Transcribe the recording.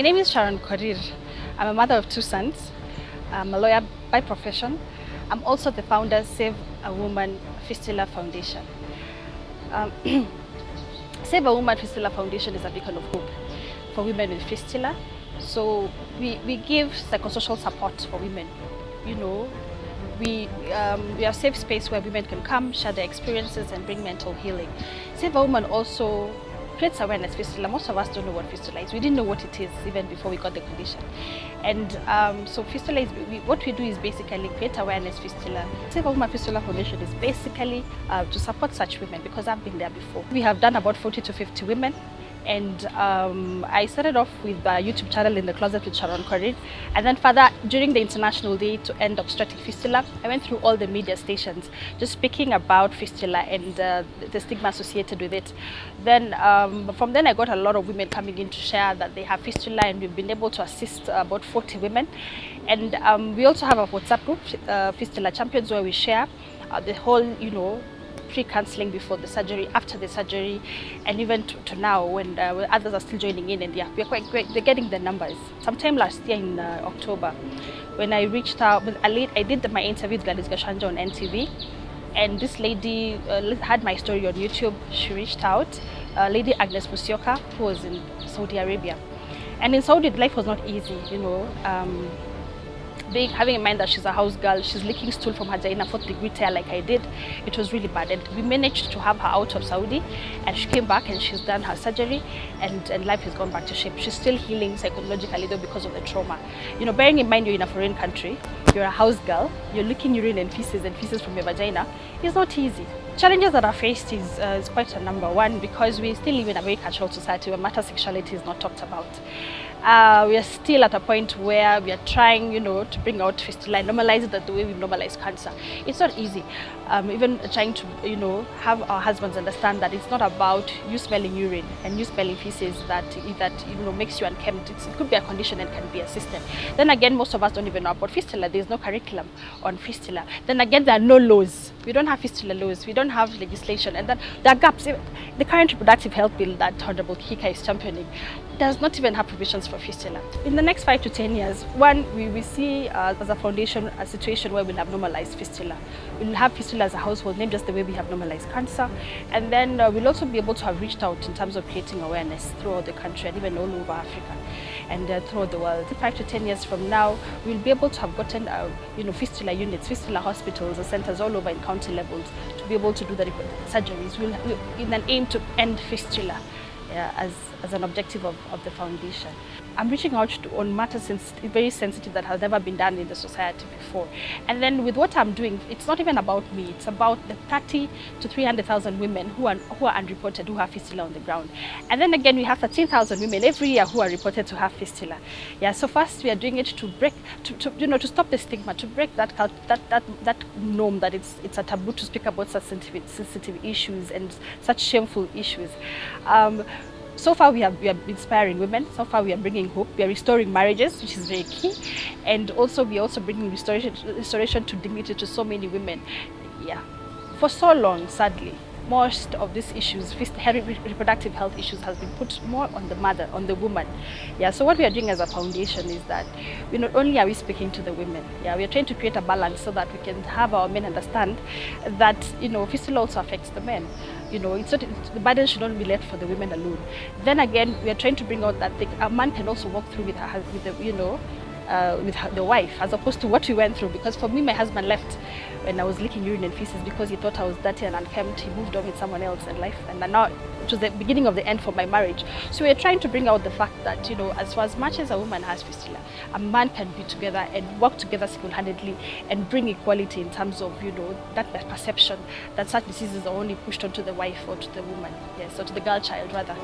name is Sharon Korir. I'm a mother of 2 sons. I'm a lawyer by profession. I'm also the founder of Save a Woman Fistula Foundation. Save a Woman Fistula Foundation is a beacon of hope for women with fistula. So we give psychosocial support for women. You know, we are a safe space where women can come, share their experiences and bring mental healing. Save a Woman also creates awareness fistula. Most of us don't know what fistula is. We didn't know what it is even before we got the condition. And so fistula is, what we do is basically create awareness fistula. Save a Woman Fistula Foundation is basically to support such women, because I've been there before. We have done about 40 to 50 women. And I started off with a YouTube channel, In the Closet with Sharon Korir, and then further during the International Day to End Obstetric Fistula, I went through all the media stations just speaking about fistula and the stigma associated with it. Then from then I got a lot of women coming in to share that they have fistula, and we've been able to assist about 40 women. And we also have a WhatsApp group, Fistula Champions, where we share the whole, pre-counseling before the surgery, after the surgery, and even to now when others are still joining in, and we're quite great. They're getting the numbers. Sometime last year in October, when I reached out, I did my interview with Gladys Gashanja on NTV, and this lady had my story on YouTube. She reached out, Lady Agnes Musioka, who was in Saudi Arabia. And in Saudi, life was not easy, having in mind that she's a house girl, she's licking stool from her vagina, 4th-degree tear like I did. It was really bad, and we managed to have her out of Saudi, and she came back and she's done her surgery, and life has gone back to shape. She's still healing psychologically though because of the trauma. Bearing in mind you're in a foreign country, you're a house girl, you're licking urine and feces from your vagina. It's not easy. Challenges that are faced is quite a number. One, because we still live in a very cultural society where matter sexuality is not talked about. We are still at a point where we are trying, to bring out fistula and normalize it the way we normalize cancer. It's not easy. Even trying to, have our husbands understand that it's not about you smelling urine and you smelling feces that makes you unkempt. It could be a condition and can be a system. Then again, most of us don't even know about fistula. There's no curriculum on fistula. Then again, there are no laws. We don't have fistula laws. We don't have legislation. And then there are gaps. The current reproductive health bill that Honorable Kika is championing does not even have provisions for fistula. In the next 5 to 10 years, one, we see as a foundation a situation where we'll have normalized fistula. We'll have fistula as a household name, just the way we have normalized cancer. And then we'll also be able to have reached out in terms of creating awareness throughout the country and even all over Africa and throughout the world. 5 to 10 years from now, we'll be able to have gotten fistula units, fistula hospitals or centers all over in county levels to be able to do the surgeries. We'll in an aim to end fistula as an objective of the foundation. I'm reaching out on matters very sensitive that has never been done in the society before. And then with what I'm doing, it's not even about me. It's about the 30 to 300,000 women who are unreported, who have fistula on the ground. And then again, we have 13,000 women every year who are reported to have fistula. So first we are doing it to break, to stop the stigma, to break that norm that it's a taboo to speak about such sensitive issues and such shameful issues. So far we are inspiring women. So far we are bringing hope. We are restoring marriages, which is very key, and also we are also bringing restoration to dignity to so many women. For so long, sadly, most of these issues, reproductive health issues, has been put more on the mother, on the woman. So what we are doing as a foundation is that not only are we speaking to the women, we are trying to create a balance so that we can have our men understand that fistula also affects the men. The burden should not be left for the women alone. Then again, we are trying to bring out that a man can also walk through with the wife, as opposed to what we went through. Because for me, my husband left when I was licking urine and feces because he thought I was dirty and unkempt. He moved on with someone else in life, and now it was the beginning of the end for my marriage. So we're trying to bring out the fact that as much as a woman has fistula, a man can be together and work together single-handedly and bring equality in terms of that perception that such diseases are only pushed onto the wife or to the woman, or to the girl child rather.